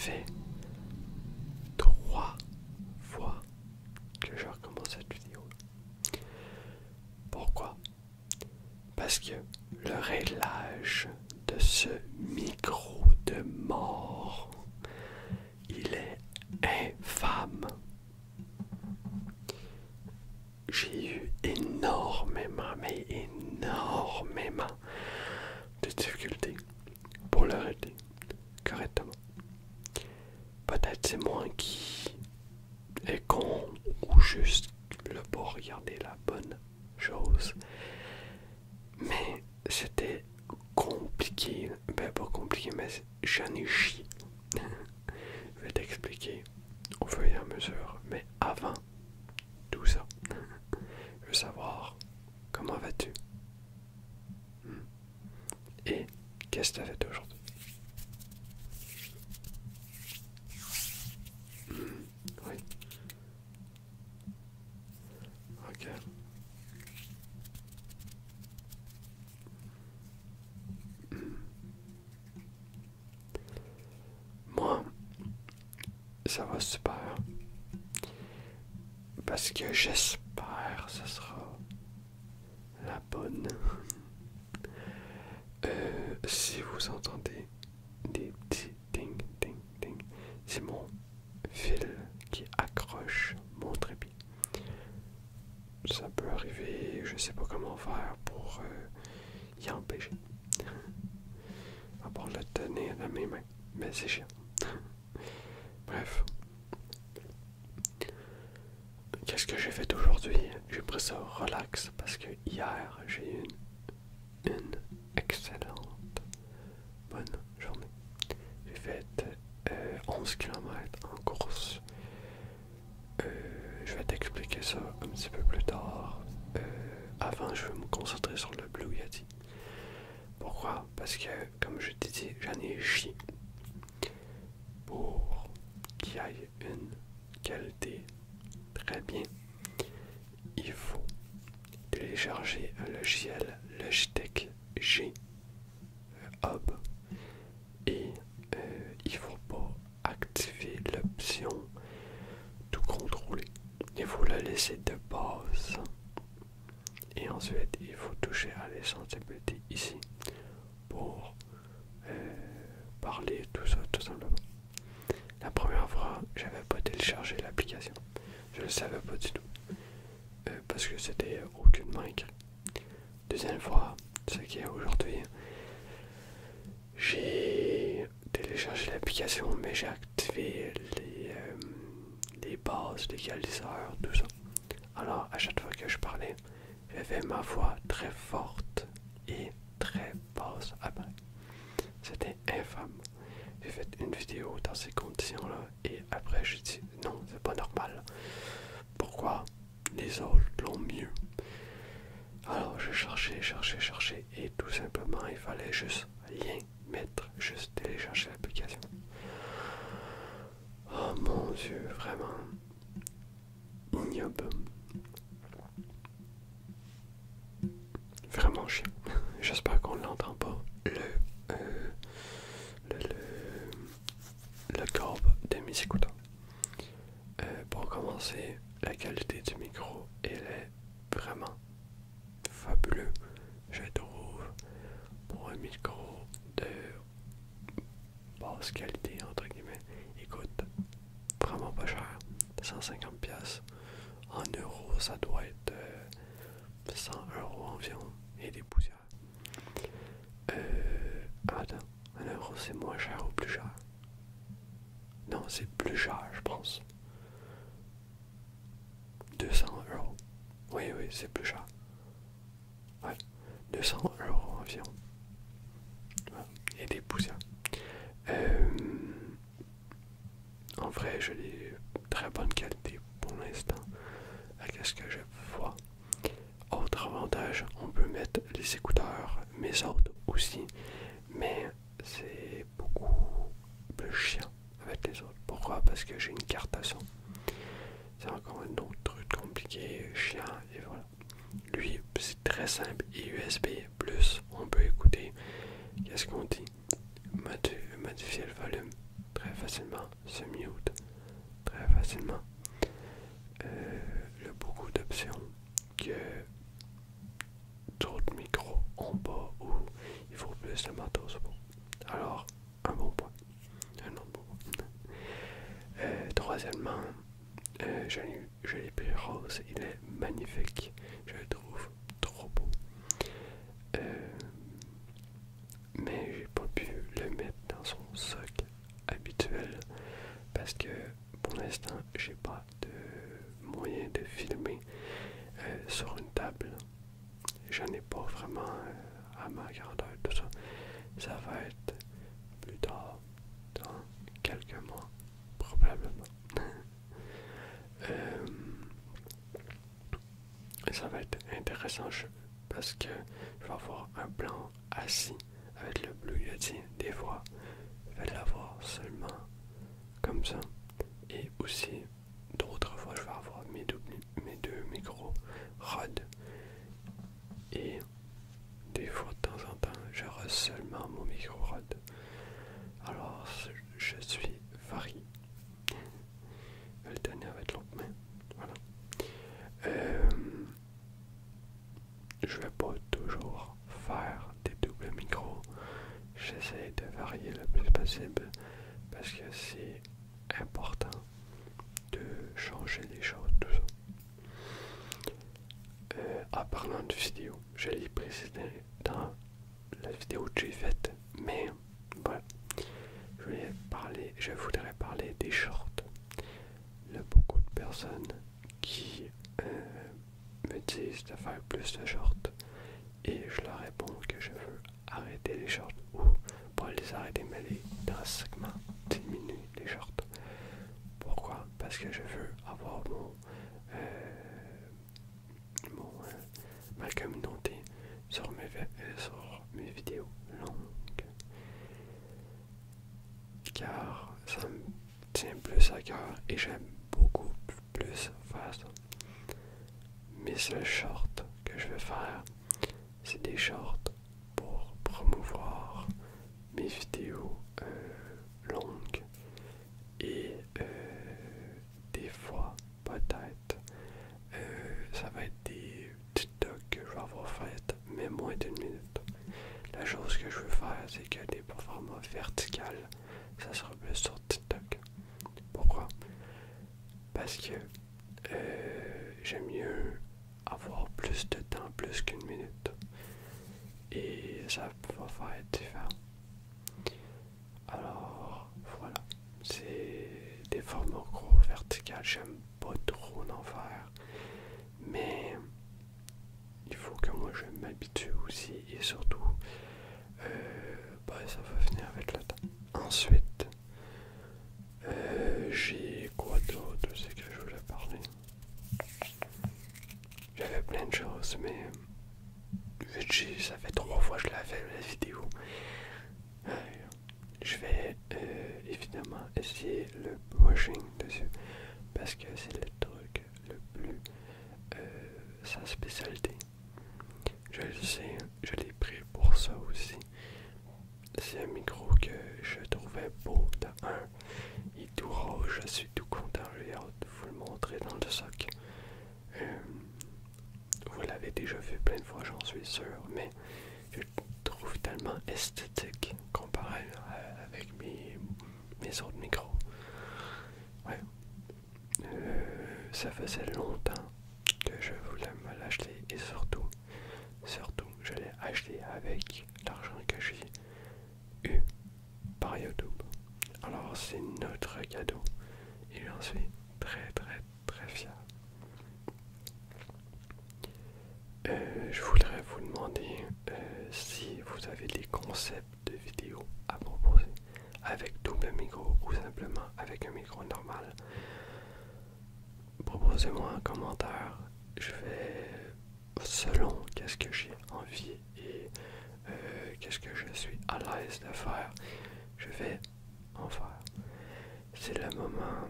fait 3 fois que je recommence cette vidéo. Pourquoi? Parce que le réglage de ce micro de mort, il est infâme. J'ai eu énormément, mais énormément de difficultés pour le régler correctement. Peut-être c'est moi qui est con ou juste le pas regarder la bonne chose. Mais c'était compliqué. Ben pas compliqué, mais j'en ai chié. Je vais t'expliquer au fur et à mesure. Mais avant tout ça, je veux savoir comment vas-tu? Et qu'est-ce que tu as fait aujourd'hui? Oui. Ok. Moi, ça va super. Parce que j'espère que ce sera la bonne. Si vous entendez des petits ding ding ding, c'est mon fil qui accroche mon trépied. Ça peut arriver, je sais pas comment faire pour y empêcher. À part le tenir dans mes mains, mais c'est chiant. Bref. Qu'est-ce que j'ai fait aujourd'hui? J'ai pris ça relax parce que hier j'ai eu une excellente bonne journée. J'ai fait 11 km en course. Je vais t'expliquer ça un petit peu plus tard. Avant, je vais me concentrer sur le Blue Yeti. Pourquoi? Parce que, comme je t'ai dit, j'en ai chié. Pour qu'il y ait une qualité très bien, il faut télécharger un logiciel Logitech G Hub et il faut pas activer l'option tout contrôler. Il faut le laisser de base et ensuite il faut toucher à les sensibilités ici pour parler tout ça tout simplement. La première fois, j'avais pas téléchargé l'application. Je le savais pas du tout. Parce que c'était aucunement écrit. Deuxième fois, c'est qu'aujourd'hui, j'ai téléchargé l'application, mais j'ai activé les bases, les légaliseurs, tout ça. Alors, à chaque fois que je parlais, j'avais ma voix très forte et très basse après. C'était infâme. J'ai fait une vidéo dans ces conditions-là et après j'ai dit non, c'est pas normal. Pourquoi les autres l'ont mieux? Alors je cherchais et tout simplement il fallait juste rien mettre, juste télécharger l'application. Oh mon Dieu, vraiment ignoble. Vraiment chiant. J'espère qu'on l'entend pas. Le corps de mes écouteurs. Pour commencer, la qualité du micro, elle est vraiment fabuleux, je trouve, pour un micro de basse qualité, entre guillemets. Écoute, vraiment pas cher, 150$. En euros, ça doit être 100€ environ, et des poussières. Attends, 1€ c'est moins cher ou plus cher? Non, c'est plus cher, je pense. 200€. Oui, c'est plus cher. Ouais, 200€ environ. Voilà. Et des poussières. En vrai, je l'ai très bonne qualité pour l'instant. Qu'est-ce que je vois? Autre avantage, on peut mettre les écouteurs, mes autres aussi, mais c'est beaucoup plus chiant avec les autres. Pourquoi? Parce que j'ai une carte à son. C'est encore un autre truc compliqué, chiant, et voilà. Lui, c'est très simple, et USB+, on peut écouter, qu'est-ce qu'on dit? Modifier le volume très facilement facilement. Il y a beaucoup d'options que d'autres micros ont pas ou il faut plus de matos pour. Alors, un bon point. Un autre bon point. Troisièmement, je l'ai pris rose. Il est magnifique. Je le trouve trop beau. Mais j'ai pas pu le mettre dans son socle habituel parce que pour l'instant j'ai pas de moyen de filmer sur une table. J'en ai pas vraiment à ma grandeur, tout ça. Ça va être plus tard, dans quelques mois, probablement. Ça va être intéressant parce que je vais avoir un plan assis avec le Blue Yeti. Des fois, je vais l'avoir seulement comme ça. Et aussi, d'autres fois, je vais avoir mes deux micros Rode. Et des fois, de temps en temps, j'aurai seulement mon micro Rode. Alors, je suis varié. Je vais le donner avec l'autre main. Voilà. Je vais pas toujours faire des doubles micros. J'essaie de varier le plus possible parce que c'est important de changer les choses, tout ça. En parlant de vidéo, je l'ai précisé dans la vidéo que j'ai faite, mais voilà, je voudrais parler des shorts. Il y a beaucoup de personnes qui me disent de faire plus de shorts et je leur réponds que je veux arrêter les shorts ou pas les arrêter mais les drastiquement diminuer les shorts. Pourquoi? Parce que je veux avoir ma communauté sur mes vidéos longues, car ça me tient plus à cœur et j'aime beaucoup plus faire ça. Mes seuls shorts que je vais faire, c'est des shorts pour promouvoir mes vidéos longues et des fois peut-être ça va être des TikTok que je vais avoir fait mais moins d'une minute. La chose que je veux faire, c'est que des formats verticales, ça sera plus sur TikTok. Pourquoi? Parce que j'aime mieux avoir plus de temps, plus qu'une minute. Et ça va faire différent. Alors, voilà. C'est des formats gros verticales, j'aime pas trop en faire. Mais il faut que moi je m'habitue aussi et surtout ça va venir avec le temps. Ensuite, j'ai quoi d'autre? C'est que je voulais parler. J'avais plein de choses, mais vu que ça fait 3 fois que je l'ai fait la vidéo, je vais évidemment essayer le brushing dessus parce que c'est le truc le plus sa spécialité. Je le sais, je l'ai pris pour ça aussi. C'est un micro que je trouvais beau de 1. Il est tout rose, je suis tout content, j'ai hâte de vous le montrer dans le sac. Vous l'avez déjà vu plein de fois, j'en suis sûr, mais je le trouve tellement esthétique comparé avec mes autres micros. Ouais. Ça faisait longtemps que je voulais me l'acheter et surtout, je l'ai acheté avec l'argent que j'ai eu par YouTube. Alors c'est notre cadeau et j'en suis très très très fier. Je voudrais vous demander si vous avez des concepts de vidéos à proposer avec double micro ou simplement avec un micro normal. Proposez-moi en commentaire. Je vais, selon qu'est-ce que j'ai envie et qu'est-ce que je suis à l'aise de faire, je vais en faire. C'est le moment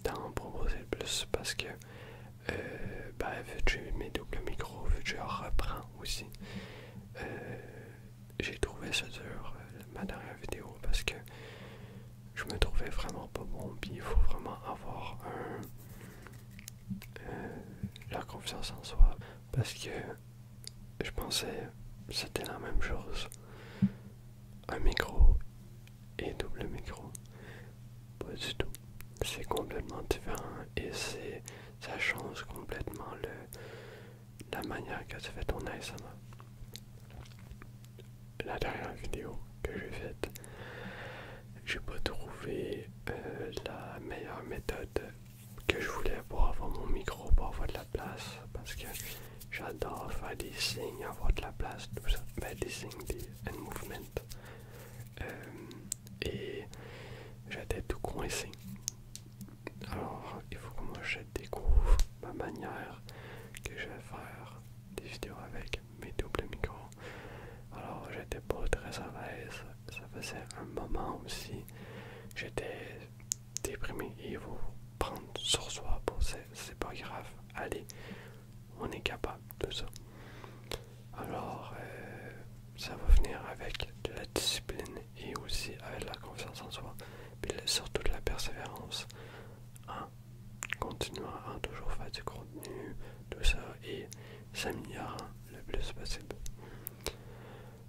d'en proposer plus parce que vu que j'ai mes doubles micros, vu que je reprends aussi, j'ai trouvé ça dur ma dernière vidéo parce que je me trouvais vraiment pas bon, puis il faut vraiment avoir la confiance en soi, parce que je pensais c'était la même chose, un micro et double micro, pas du tout, c'est complètement différent et ça change complètement la manière que tu fais ton ASMR. La dernière vidéo que j'ai faite, j'ai pas trouvé la meilleure méthode que je voulais pour avoir mon micro, pour avoir de la place, parce que j'adore faire des signes, avoir de la place, tout ça, ben, des signes, des hand movements, et j'étais tout coincé. Alors il faut que moi je découvre ma manière que je vais faire des vidéos avec mes doubles micros. Alors j'étais pas très à l'aise, ça faisait un moment aussi, j'étais déprimé et il faut prendre sur soi, c'est pas grave, allez, on est capable de ça. Alors ça va venir avec de la discipline et aussi avec la confiance en soi, puis surtout de la persévérance, en continuant à toujours faire du contenu, tout ça, et s'améliorant le plus possible.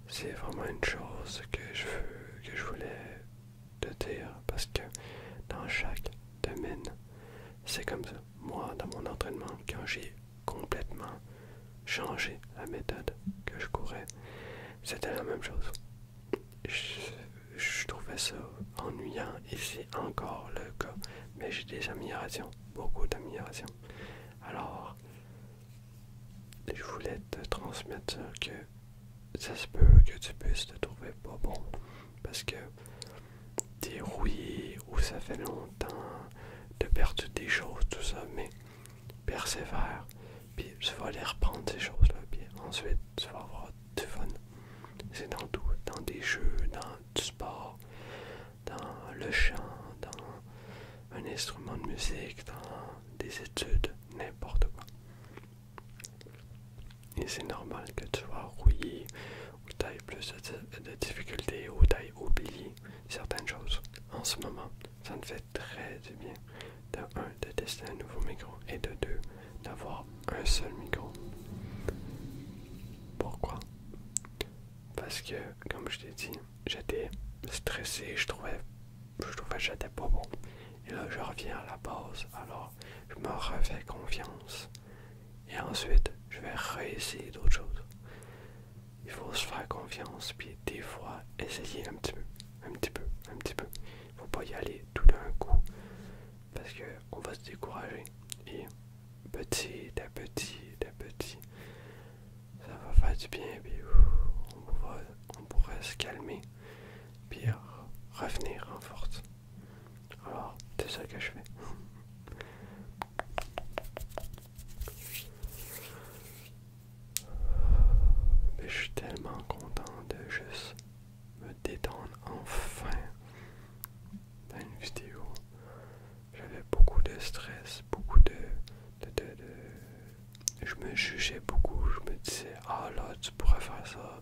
C'est vraiment une chose que je voulais te dire, parce que dans chaque domaine, c'est comme ça. Moi, dans mon entraînement, quand j'ai complètement changé la méthode que je courais, c'était la même chose. Je trouvais ça ennuyant et c'est encore le cas, mais j'ai des améliorations, beaucoup d'améliorations. Alors, je voulais te transmettre ça, que ça se peut que tu puisses te trouver pas bon parce que t'es rouillé ou ça fait longtemps, de perdre des choses, tout ça, mais persévère, puis tu vas aller reprendre ces choses-là, puis ensuite tu vas avoir du fun. C'est dans tout, dans des jeux, dans du sport, dans le chant, dans un instrument de musique, dans des études, n'importe quoi. Et c'est normal que tu sois rouillé, ou tu aies plus de difficultés, ou tu aies oublié certaines choses. En ce moment, ça me fait très du bien, de un, de tester un nouveau micro, et de deux, d'avoir un seul micro. Pourquoi? Parce que, comme je t'ai dit, j'étais stressé, je trouvais que j'étais pas bon. Et là, je reviens à la base, alors je me refais confiance. Et ensuite, je vais réessayer d'autres choses. Il faut se faire confiance, puis des fois, essayer un petit peu, un petit peu, un petit peu. Il faut pas y aller tout d'un coup, parce qu'on va se décourager. Et petit à petit, ça va faire du bien, puis on pourrait se calmer, puis revenir en force. Alors, c'est ça que je fais. Mais je suis tellement content de juste me détendre enfin dans une vidéo. J'avais beaucoup de stress, beaucoup de je me jugeais beaucoup, je me disais, ah là, tu pourrais faire ça,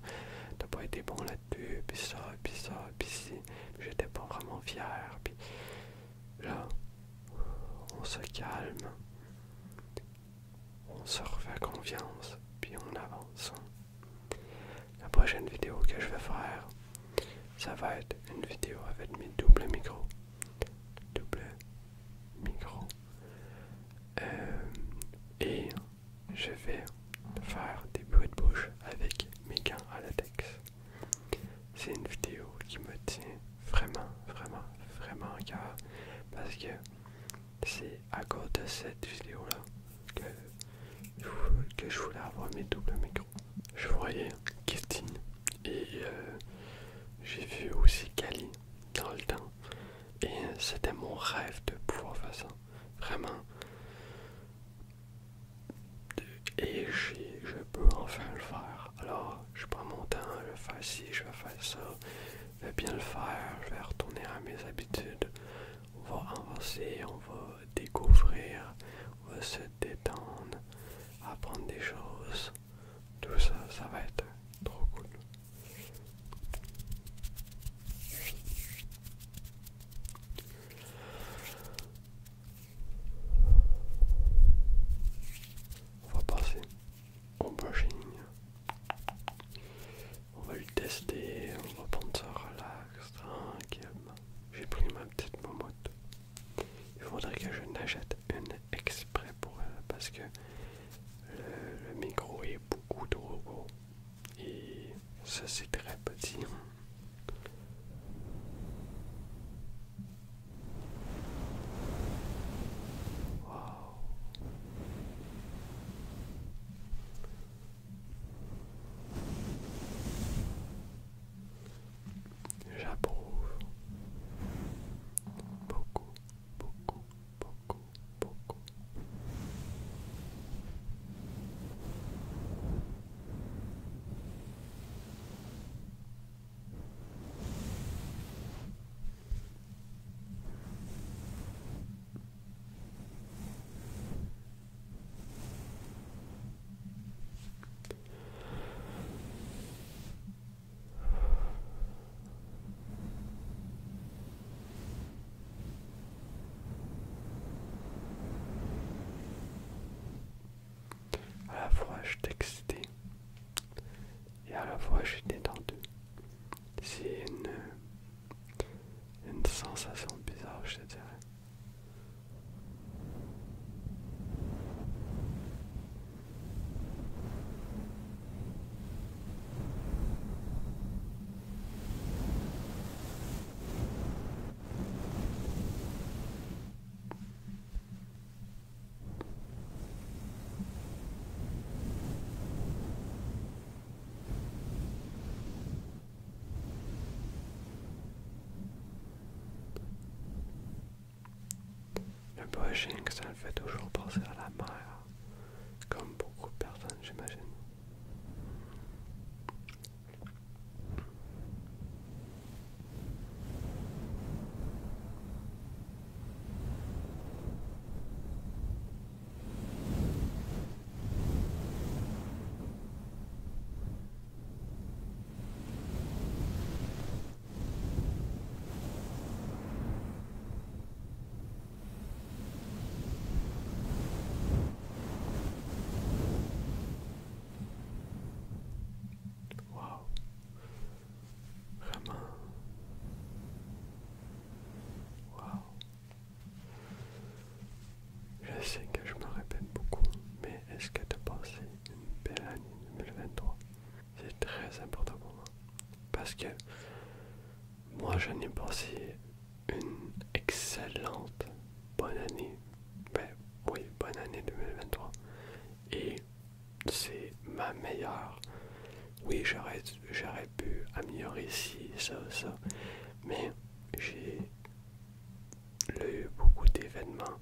t'as pas été bon là-dessus, puis ça, puis ça, puis si, j'étais pas vraiment fier, puis là, on se calme, on se refait confiance, puis on avance. La prochaine vidéo que je vais faire, ça va être une vidéo avec mes doubles micros. Double micro. Et je vais faire des bruits de bouche avec mes gants à latex. C'est une vidéo qui me tient vraiment, vraiment, vraiment à cœur, parce que c'est à cause de cette vidéo-là que je voulais avoir mes doubles micros. Je voyais Kitty et j'ai vu aussi Kali dans le temps. Et c'était mon rêve de pouvoir faire ça. Vraiment. Et je peux enfin le faire. Alors, je prends mon temps, je vais faire ci, je vais faire ça. Je vais bien le faire, je vais retourner à mes habitudes. On va avancer, on va découvrir, on va se détendre, apprendre des choses. Tout ça, ça va être trop cool. ça c'est très petit. Wow. J'approuve. Beaucoup, beaucoup, beaucoup, beaucoup. À la fois, je suis excité et à la fois, je suis détendu. C'est une sensation bizarre, je te dirais. Le brushing, ça me fait toujours penser à la mer, comme beaucoup de personnes, j'imagine. Wow, vraiment, wow. Je sais que je me répète beaucoup, mais est-ce que tu as passé une belle année 2023? C'est très important pour moi, parce que moi j'en ai passé une excellente bonne année. Ben oui, bonne année 2023. Et c'est ma meilleure. Oui, j'aurais pu améliorer ci, ça, mais j'ai eu beaucoup d'événements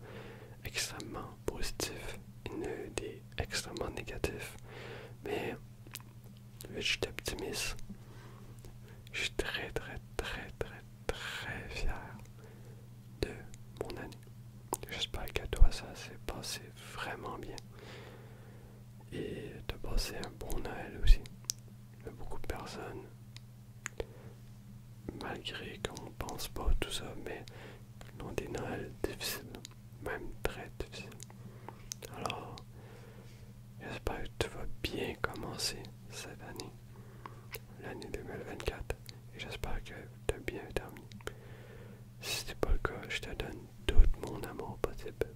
extrêmement positifs, et des extrêmement négatifs. Mais je suis optimiste. Je suis très, très, très, très, très fier de mon année. J'espère que toi, ça s'est passé vraiment bien. Et de passer un bon Noël aussi. Il y a beaucoup de personnes, malgré qu'on pense pas tout ça, mais ont des Noëls difficiles, même très difficiles. Alors, j'espère que tu vas bien commencer cette année, l'année 2024, et j'espère que tu as bien terminé. Si ce n'est pas le cas, je te donne tout mon amour possible,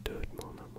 tout mon amour.